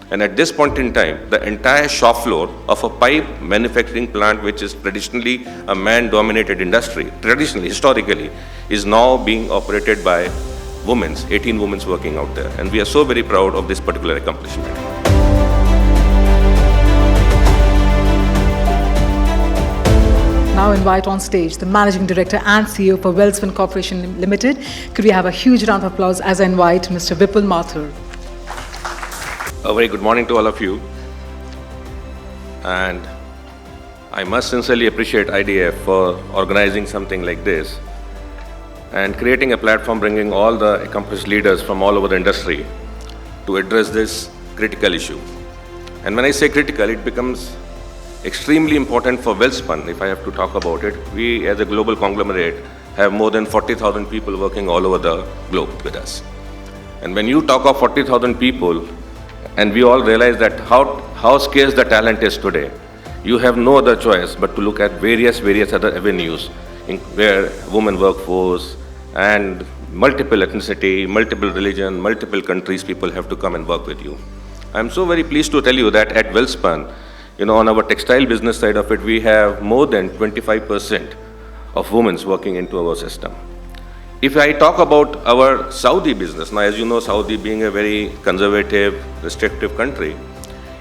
And at this point in time, the entire shop floor of a pipe manufacturing plant, which is traditionally a man-dominated industry, traditionally, historically, is now being operated by women, 18 women working out there. And we are so very proud of this particular accomplishment. Now invite on stage the Managing Director and CEO for Welspun Corporation Limited. Could we have a huge round of applause as I invite Mr. Vipul Mathur. A very good morning to all of you. And I must sincerely appreciate IDF for organizing something like this and creating a platform bringing all the accomplished leaders from all over the industry to address this critical issue. And when I say critical, it becomes extremely important for Welspun, if I have to talk about it. We, as a global conglomerate, have more than 40,000 people working all over the globe with us. And when you talk of 40,000 people, and we all realize that how scarce the talent is today, you have no other choice but to look at various other avenues where women workforce and multiple ethnicity, multiple religion, multiple countries, people have to come and work with you. I'm so very pleased to tell you that at Welspun, on our textile business side of it, we have more than 25% of women working into our system. If I talk about our Saudi business, now as you know, Saudi being a very conservative, restrictive country,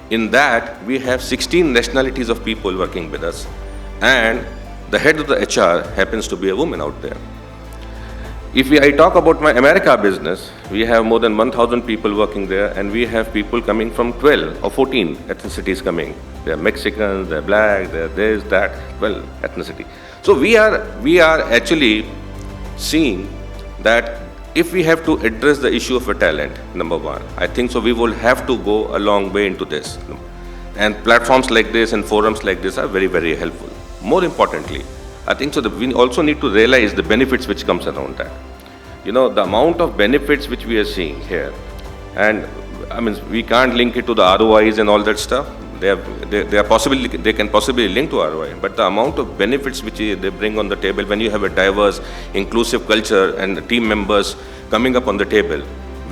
in that we have 16 nationalities of people working with us, and the head of the HR happens to be a woman out there. If I talk about my America business, we have more than 1,000 people working there, and we have people coming from 12 or 14 ethnicities coming. They're Mexicans, they're black, they're this, that, well, ethnicity. So we are actually seeing that if we have to address the issue of a talent, number one, I think so we will have to go a long way into this. And platforms like this and forums like this are very helpful. More importantly, I think so that we also need to realize the benefits which comes around that. The amount of benefits which we are seeing here, and I mean, we can't link it to the ROIs and all that stuff. They can possibly link to ROI, but the amount of benefits which they bring on the table when you have a diverse, inclusive culture and team members coming up on the table,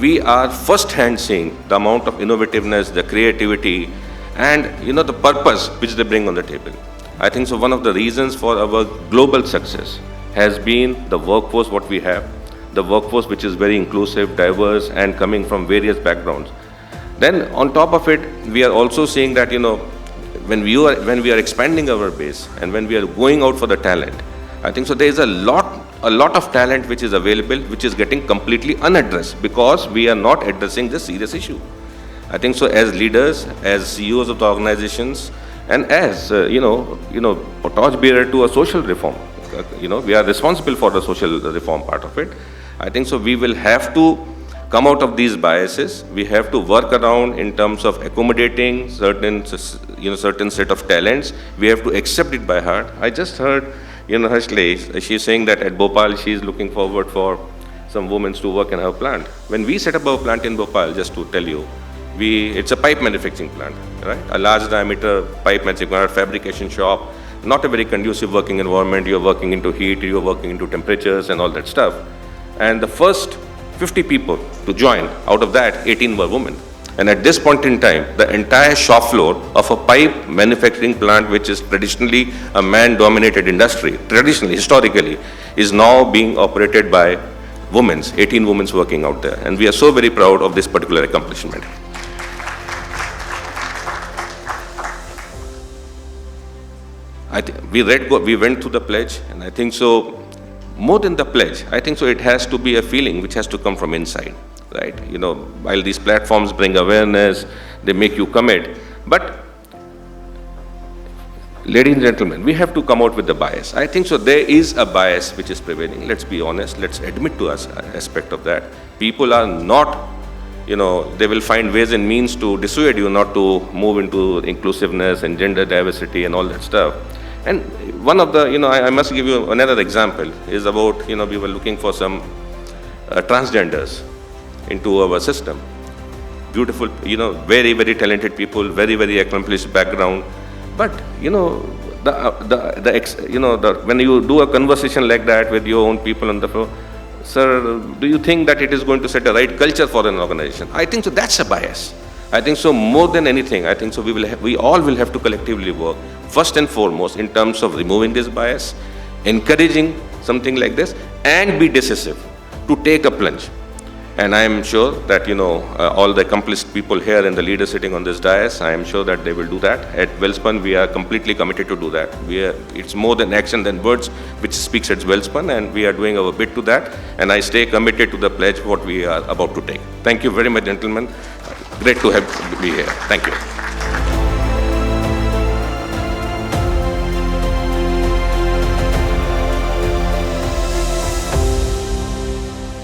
we are first-hand seeing the amount of innovativeness, the creativity, and the purpose which they bring on the table. I think so one of the reasons for our global success has been the workforce what we have, the workforce which is very inclusive, diverse, and coming from various backgrounds. Then on top of it, we are also seeing that when we are expanding our base and when we are going out for the talent, I think so there is a lot of talent which is available, which is getting completely unaddressed because we are not addressing this serious issue. I think so as leaders, as CEOs of the organizations, and as a torchbearer to a social reform, we are responsible for the social reform part of it. I think so we will have to come out of these biases. We have to work around in terms of accommodating certain set of talents. We have to accept it by heart. I just heard, Harshli, she's saying that at Bhopal, she's looking forward for some women to work in her plant. When we set up our plant in Bhopal, just to tell you, it's a pipe manufacturing plant, right? A large diameter pipe manufacturing plant, fabrication shop, not a very conducive working environment. You're working into heat, you're working into temperatures and all that stuff. And the first 50 people to join, out of that 18 were women. And at this point in time, the entire shop floor of a pipe manufacturing plant, which is traditionally a man-dominated industry, traditionally, historically, is now being operated by women, 18 women working out there. And we are so very proud of this particular accomplishment. We went through the pledge, and I think so, more than the pledge, I think so it has to be a feeling which has to come from inside, right? While these platforms bring awareness, they make you commit, but ladies and gentlemen, we have to come out with the bias. I think so there is a bias which is prevailing. Let's be honest, let's admit to us an aspect of that. People are not, they will find ways and means to dissuade you not to move into inclusiveness and gender diversity and all that stuff. And one of the, I must give you another example, is about, we were looking for some transgenders into our system. Beautiful, very talented people, very accomplished background. But, when you do a conversation like that with your own people on the floor, sir, do you think that it is going to set a right culture for an organization? I think so that's a bias. I think so more than anything, I think so we all will have to collectively work, first and foremost, in terms of removing this bias, encouraging something like this, and be decisive to take a plunge. And I am sure that, all the accomplished people here and the leaders sitting on this dais, I am sure that they will do that. At Welspun, we are completely committed to do that. It's more than action than words, which speaks at Welspun, and we are doing our bit to that. And I stay committed to the pledge what we are about to take. Thank you very much, gentlemen. Great to be here. Thank you.